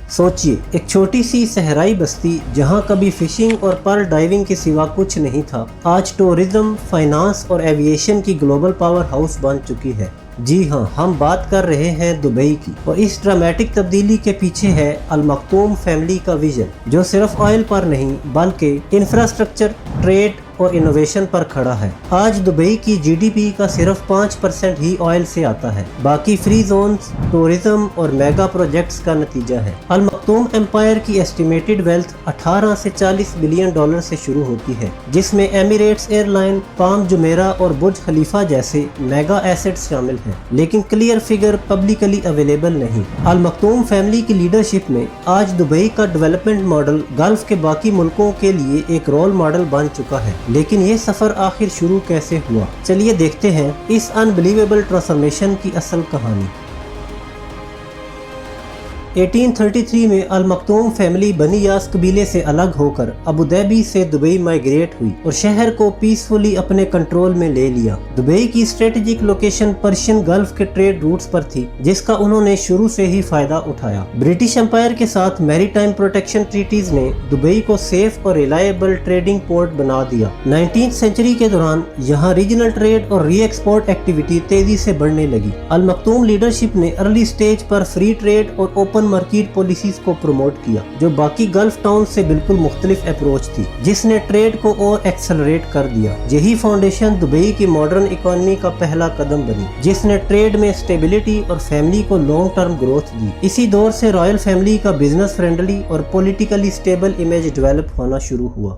सोचिए, एक छोटी सी सहराई बस्ती जहां कभी फिशिंग और पर्ल डाइविंग के सिवा कुछ नहीं था, आज टूरिज्म, फाइनेंस और एविएशन की ग्लोबल पावर हाउस बन चुकी है। जी हाँ, हम बात कर रहे हैं दुबई की, और इस ड्रामेटिक तब्दीली के पीछे है अल मक्तूम फैमिली का विजन, जो सिर्फ ऑयल पर नहीं बल्कि इंफ्रास्ट्रक्चर, ट्रेड और इनोवेशन पर खड़ा है। आज दुबई की जीडीपी का सिर्फ 5% ही ऑयल से आता है, बाकी फ्री जोन्स, टूरिज्म और मेगा प्रोजेक्ट्स का नतीजा है। अल मक्तूम एम्पायर की एस्टिमेटेड वेल्थ 18 से 40 बिलियन डॉलर से शुरू होती है, जिसमें एमिरेट्स एयरलाइन, पाम जुमेरा और बुर्ज खलीफा जैसे मेगा एसेट्स शामिल हैं, लेकिन क्लियर फिगर पब्लिकली अवेलेबल नहीं। अल मक्तूम फैमिली की लीडरशिप में आज दुबई का डेवलपमेंट मॉडल गल्फ के बाकी मुल्कों के लिए एक रोल मॉडल बन चुका है। लेकिन ये सफर आखिर शुरू कैसे हुआ? चलिए देखते हैं इस अनबिलीवेबल ट्रांसफॉर्मेशन की असल कहानी। 1833 में अल मक्तूम फैमिली बनी यास कबीले से अलग होकर अबू धाबी से दुबई माइग्रेट हुई और शहर को पीसफुली अपने कंट्रोल में ले लिया। दुबई की स्ट्रेटेजिक लोकेशन पर्शियन गल्फ के ट्रेड रूट्स पर थी, जिसका उन्होंने शुरू से ही फायदा उठाया। ब्रिटिश एम्पायर के साथ मैरीटाइम प्रोटेक्शन ट्रीटीज ने दुबई को सेफ और रिलायबल ट्रेडिंग पोर्ट बना दिया। 19th सेंचुरी के दौरान यहाँ रीजनल ट्रेड और री एक्सपोर्ट एक्टिविटी तेजी से बढ़ने लगी। अल मक्तूम लीडरशिप ने अर्ली स्टेज पर फ्री ट्रेड और ओपन मार्केट पॉलिसीज को प्रमोट किया, जो बाकी गल्फ टाउन से बिल्कुल मुख्तलिफ अप्रोच थी, जिसने ट्रेड को और एक्सेलरेट कर दिया। यही फाउंडेशन दुबई की मॉडर्न इकोनॉमी का पहला कदम बनी, जिसने ट्रेड में स्टेबिलिटी और फैमिली को लॉन्ग टर्म ग्रोथ दी। इसी दौर से रॉयल फैमिली का बिजनेस फ्रेंडली और पॉलिटिकली स्टेबल इमेज डेवलप होना शुरू हुआ।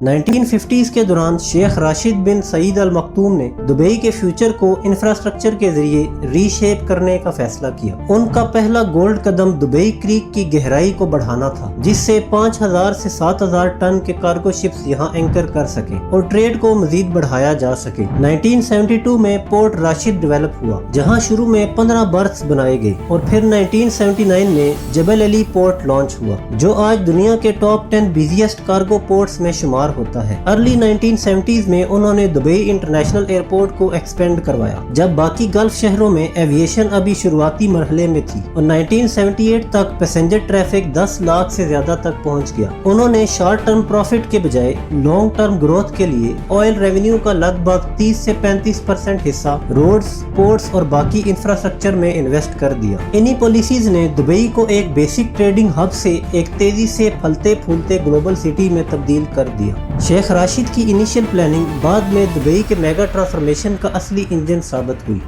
1950s के दौरान शेख राशिद बिन सईद अल मक्तूम ने दुबई के फ्यूचर को इंफ्रास्ट्रक्चर के जरिए रीशेप करने का फैसला किया। उनका पहला गोल्ड कदम दुबई क्रीक की गहराई को बढ़ाना था, जिससे 5000 से 7000 टन के कार्गो शिप्स यहां एंकर कर सके और ट्रेड को मजीद बढ़ाया जा सके। 1972 में पोर्ट राशिद डेवलप हुआ, जहां शुरू में 15 बर्थ्स बनाए गए, और फिर 1979 में जबल अली पोर्ट लॉन्च हुआ, जो आज दुनिया के टॉप 10 बिजिएस्ट कार्गो पोर्ट्स में शुमार होता है। अर्ली 1970s में उन्होंने दुबई इंटरनेशनल एयरपोर्ट को एक्सपेंड करवाया, जब बाकी गल्फ शहरों में एविएशन अभी शुरुआती मरहले में थी, और 1978 तक पैसेंजर ट्रैफिक 10 लाख से ज्यादा तक पहुंच गया। उन्होंने शॉर्ट टर्म प्रॉफिट के बजाय लॉन्ग टर्म ग्रोथ के लिए ऑयल रेवेन्यू का लगभग 30 से 35% हिस्सा रोड्स, पोर्ट्स और बाकी इंफ्रास्ट्रक्चर में इन्वेस्ट कर दिया। इन्हीं पॉलिसीज ने दुबई को एक बेसिक ट्रेडिंग हब से एक तेजी से फलते फूलते ग्लोबल सिटी में तब्दील कर दिया। शेख राशिद की इनिशियल प्लानिंग बाद में दुबई के मेगा ट्रांसफॉर्मेशन का असली इंजन साबित हुई।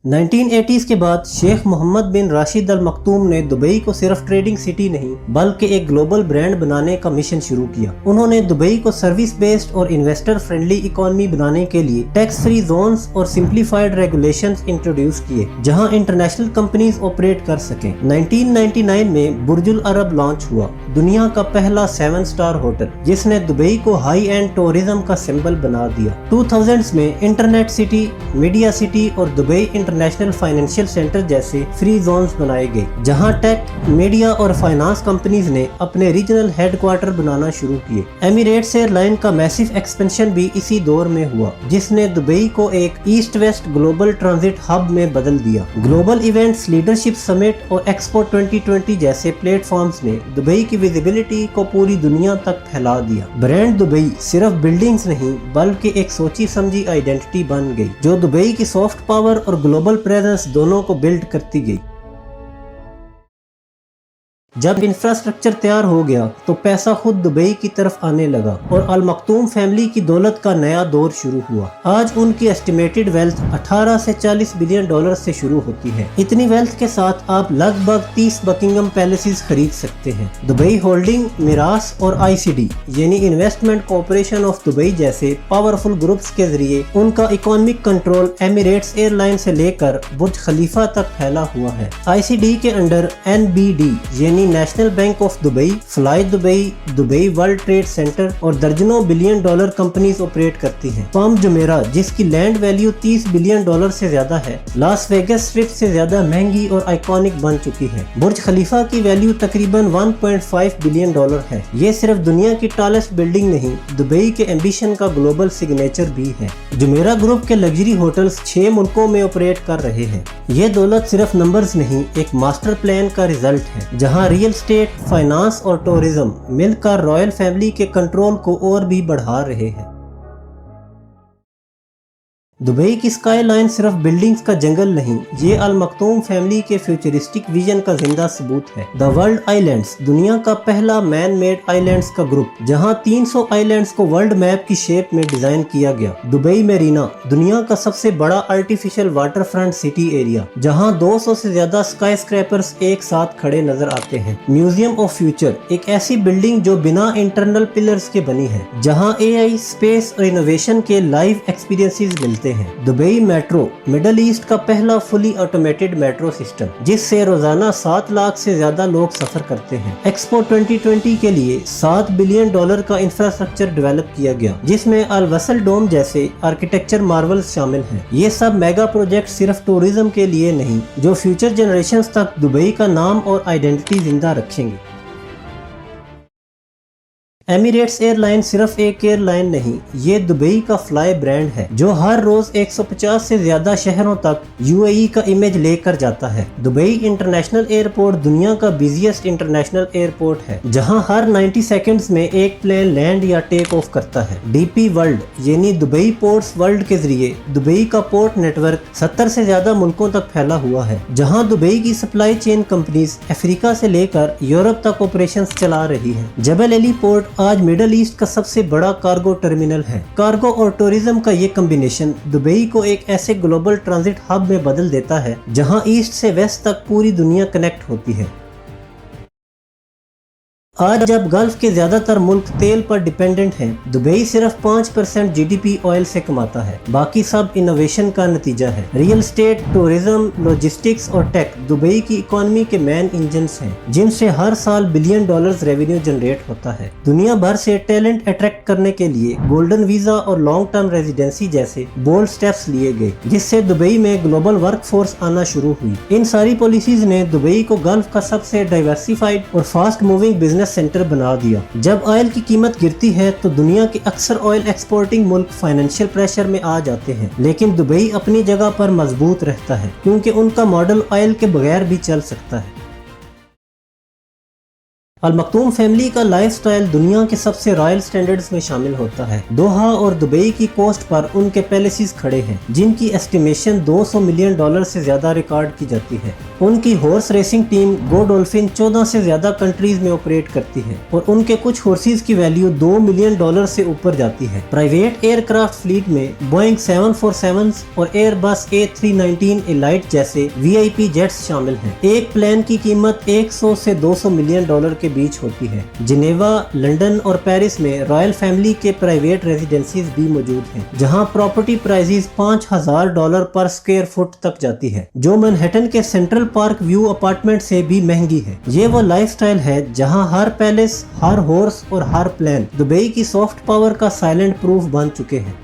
1980s के बाद शेख मोहम्मद बिन राशिद अल मक्तूम ने दुबई को सिर्फ ट्रेडिंग सिटी नहीं बल्कि एक ग्लोबल ब्रांड बनाने का मिशन शुरू किया। उन्होंने दुबई को सर्विस बेस्ड और इन्वेस्टर फ्रेंडली इकोनॉमी बनाने के लिए टैक्स फ्री जोन्स और सिंप्लीफाइड रेगुलेशंस इंट्रोड्यूस किए, जहां इंटरनेशनल कंपनीज ऑपरेट कर सकें। 1999 में बुर्जुल अरब लॉन्च हुआ, दुनिया का पहला 7 स्टार होटल, जिसने दुबई को हाई एंड टूरिज्म का सिंबल बना दिया। 2000s में इंटरनेट सिटी, मीडिया सिटी और दुबई इंटरनेशनल फाइनेंशियल सेंटर जैसे फ्री जोन्स बनाए गए, जहां टेक, मीडिया और फाइनेंस कंपनीज ने अपने रीजनल हेडक्वार्टर बनाना शुरू किए। एमिरेट्स एयरलाइन का मैसिव एक्सपेंशन भी इसी दौर में हुआ, जिसने दुबई को एक east west global transit hub में बदल दिया। ग्लोबल इवेंट्स, लीडरशिप समिट और एक्सपो 2020 जैसे प्लेटफॉर्म्स ने दुबई की विजिबिलिटी को पूरी दुनिया तक फैला दिया। ब्रांड दुबई सिर्फ बिल्डिंग्स नहीं बल्कि एक सोची समझी आइडेंटिटी बन गई, जो दुबई की सॉफ्ट पावर और ग्लोबल प्रेजेंस दोनों को बिल्ड करती गई। जब इंफ्रास्ट्रक्चर तैयार हो गया तो पैसा खुद दुबई की तरफ आने लगा और अल मक्तूम फैमिली की दौलत का नया दौर शुरू हुआ। आज उनकी एस्टिमेटेड वेल्थ 18 से 40 बिलियन डॉलर से शुरू होती है। इतनी वेल्थ के साथ आप लगभग 30 बकिंगम पैलेसेस खरीद सकते हैं। दुबई होल्डिंग, मिरास और ICD यानी इन्वेस्टमेंट कॉर्पोरेशन ऑफ दुबई जैसे पावरफुल ग्रुप्स के जरिए उनका इकोनॉमिक कंट्रोल एमिरेट्स एयरलाइन से लेकर बुर्ज खलीफा तक फैला हुआ है। ICD के अंडर NBD यानी यानी national bank of Dubai, fly Dubai, Dubai world trade centre और दर्जनों बिलियन डॉलर कंपनीज ऑपरेट करती हैं। पाम जुमेरा जिसकी लैंड वैल्यू 30 बिलियन डॉलर से ज्यादा है, लास वेगस स्ट्रिप से ज्यादा महंगी और आइकॉनिक बन चुकी है। बुर्ज खलीफा की वैल्यू तकरीबन 1.5 बिलियन डॉलर है। ये सिर्फ दुनिया की टॉलेस्ट बिल्डिंग नहीं, दुबई के एम्बिशन का ग्लोबल सिग्नेचर भी है। जुमेरा ग्रुप के लग्जरी होटल्स 6 मुल्कों में ऑपरेट कर रहे हैं। ये दौलत सिर्फ नंबर्स नहीं, एक मास्टर प्लान का रिजल्ट है, जहां रियल एस्टेट, फाइनेंस और टूरिज्म मिलकर रॉयल फैमिली के कंट्रोल को और भी बढ़ा रहे हैं। दुबई की स्काई लाइन सिर्फ बिल्डिंग्स का जंगल नहीं, ये अल मखतूम फैमिली के फ्यूचरिस्टिक विजन का जिंदा सबूत है। द वर्ल्ड आइलैंड्स, दुनिया का पहला मैन मेड आइलैंड्स का ग्रुप, जहां 300 आइलैंड्स को वर्ल्ड मैप की शेप में डिजाइन किया गया। दुबई मेरीना, दुनिया का सबसे बड़ा artificial water front city area, जहां 200 से ज्यादा स्काई स्क्रैपर्स एक साथ खड़े नजर आते हैं। म्यूजियम ऑफ फ्यूचर, एक ऐसी बिल्डिंग जो बिना इंटरनल पिलर्स के बनी है, जहां AI, स्पेस और इनोवेशन के लाइव एक्सपीरियंसेस मिलते हैं। दुबई मेट्रो, मिडल ईस्ट का पहला फुली ऑटोमेटेड मेट्रो सिस्टम, जिससे रोजाना 7 लाख से ज्यादा लोग सफर करते हैं। एक्सपो 2020 के लिए $7 बिलियन का इंफ्रास्ट्रक्चर डेवलप किया गया, जिसमें अल वसल डोम जैसे आर्किटेक्चर मार्वल्स शामिल हैं। ये सब मेगा प्रोजेक्ट सिर्फ टूरिज्म के लिए नहीं, जो फ्यूचर जनरेशंस तक दुबई का नाम और आइडेंटिटी जिंदा रखेंगे। एमिरेट्स एयरलाइन सिर्फ एक एयरलाइन नहीं, ये दुबई का फ्लाई ब्रांड है, जो हर रोज 150 से ज्यादा शहरों तक UAE का इमेज लेकर जाता है। दुबई इंटरनेशनल एयरपोर्ट दुनिया का बिजिएस्ट इंटरनेशनल एयरपोर्ट है, जहां हर 90 सेकंड्स में एक प्लेन लैंड या टेक ऑफ करता है। DP वर्ल्ड यानी दुबई पोर्ट्स वर्ल्ड के जरिए दुबई का पोर्ट नेटवर्क 70 से ज्यादा मुल्कों तक फैला हुआ है, जहां दुबई की सप्लाई चेन कंपनीज अफ्रीका से लेकर यूरोप तक ऑपरेशंस चला रही है। जबल अली पोर्ट आज मिडल ईस्ट का सबसे बड़ा कार्गो टर्मिनल है। कार्गो और टूरिज्म का ये कॉम्बिनेशन दुबई को एक ऐसे ग्लोबल ट्रांजिट हब में बदल देता है, जहां ईस्ट से वेस्ट तक पूरी दुनिया कनेक्ट होती है। आज जब गल्फ के ज्यादातर मुल्क तेल पर डिपेंडेंट हैं, दुबई सिर्फ 5% GDP ऑयल से कमाता है। बाकी सब इनोवेशन का नतीजा है। रियल एस्टेट, टूरिज्म, लॉजिस्टिक्स और टेक दुबई की इकोनॉमी के मेन इंजन्स हैं, जिनसे हर साल बिलियन डॉलर्स रेवेन्यू जनरेट होता है। दुनिया भर से टैलेंट अट्रैक्ट करने के लिए गोल्डन वीजा और लॉन्ग टर्म रेजिडेंसी जैसे बोल्ड स्टेप्स लिए गए, जिससे दुबई में ग्लोबल वर्क फोर्स आना शुरू हुई। इन सारी पॉलिसीज ने दुबई को गल्फ का सबसे डाइवर्सिफाइड और फास्ट मूविंग बिजनेस सेंटर बना दिया। जब ऑयल की कीमत गिरती है तो दुनिया के अक्सर ऑयल एक्सपोर्टिंग मुल्क फाइनेंशियल प्रेशर में आ जाते हैं, लेकिन दुबई अपनी जगह पर मजबूत रहता है, क्योंकि उनका मॉडल ऑयल के बगैर भी चल सकता है। अल मखतूम फैमिली का लाइफस्टाइल दुनिया के सबसे रॉयल स्टैंडर्ड्स में शामिल होता है। दोहा और दुबई की कोस्ट पर उनके पैलेसेस खड़े हैं, जिनकी एस्टिमेशन $200 मिलियन से ज्यादा रिकॉर्ड की जाती है। उनकी हॉर्स रेसिंग टीम गो डॉल्फिन 14 से ज्यादा कंट्रीज में ऑपरेट करती है, और उनके कुछ हॉर्सेस की वैल्यू $2 मिलियन से ऊपर जाती है। प्राइवेट एयरक्राफ्ट फ्लीट में बोइंग 747 और एयरबस A319 एलाइट जैसे VIP जेट्स शामिल हैं। एक प्लेन की कीमत 100 से $200 मिलियन के बीच होती है। जिनेवा, लंदन और पेरिस में रॉयल फैमिली के प्राइवेट रेजिडेंसीज भी मौजूद हैं, जहां प्रॉपर्टी प्राइसेस $5000 पर स्क्वायर फुट तक जाती है, जो मैनहट्टन के सेंट्रल पार्क व्यू अपार्टमेंट से भी महंगी है। ये वो लाइफस्टाइल है जहां हर पैलेस, हर हॉर्स और हर प्लेन दुबई की सॉफ्ट पावर का साइलेंट प्रूफ बन चुके हैं।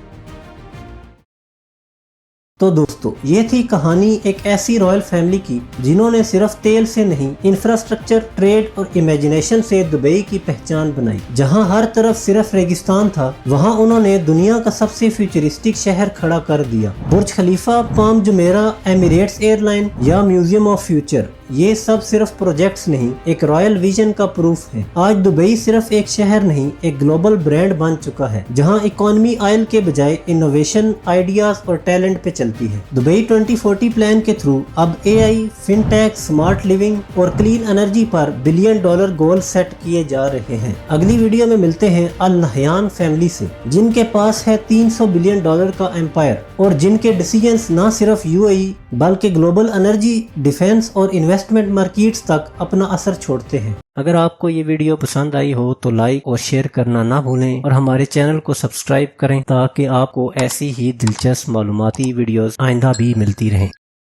तो दोस्तों, ये थी कहानी एक ऐसी रॉयल फैमिली की जिन्होंने सिर्फ तेल से नहीं, इंफ्रास्ट्रक्चर, ट्रेड और इमेजिनेशन से दुबई की पहचान बनाई। जहां हर तरफ सिर्फ रेगिस्तान था, वहां उन्होंने दुनिया का सबसे फ्यूचरिस्टिक शहर खड़ा कर दिया। बुर्ज खलीफा, पाम जुमेरा, एमिरेट्स एयरलाइन या म्यूजियम ऑफ फ्यूचर, ये सब सिर्फ प्रोजेक्ट्स नहीं, एक रॉयल विजन का प्रूफ है। आज दुबई सिर्फ एक शहर नहीं, एक ग्लोबल ब्रांड बन चुका है, जहां इकोनॉमी ऑयल के बजाय इनोवेशन, आइडियाज और टैलेंट पे चलती है। दुबई 2040 प्लान के थ्रू अब AI, फिनटेक, स्मार्ट लिविंग और क्लीन एनर्जी पर $1 बिलियन गोल सेट किए जा रहे हैं। अगली वीडियो में मिलते हैं अल नहयान फैमिली से, जिनके पास है $300 बिलियन का एम्पायर, और जिनके डिसीजंस न सिर्फ UAE बल्कि ग्लोबल एनर्जी, डिफेंस और इन्वेस्टमेंट मार्केट्स तक अपना असर छोड़ते हैं। अगर आपको ये वीडियो पसंद आई हो तो लाइक और शेयर करना ना भूलें, और हमारे चैनल को सब्सक्राइब करें ताकि आपको ऐसी ही दिलचस्प मालूमाती वीडियोस आइंदा भी मिलती रहें।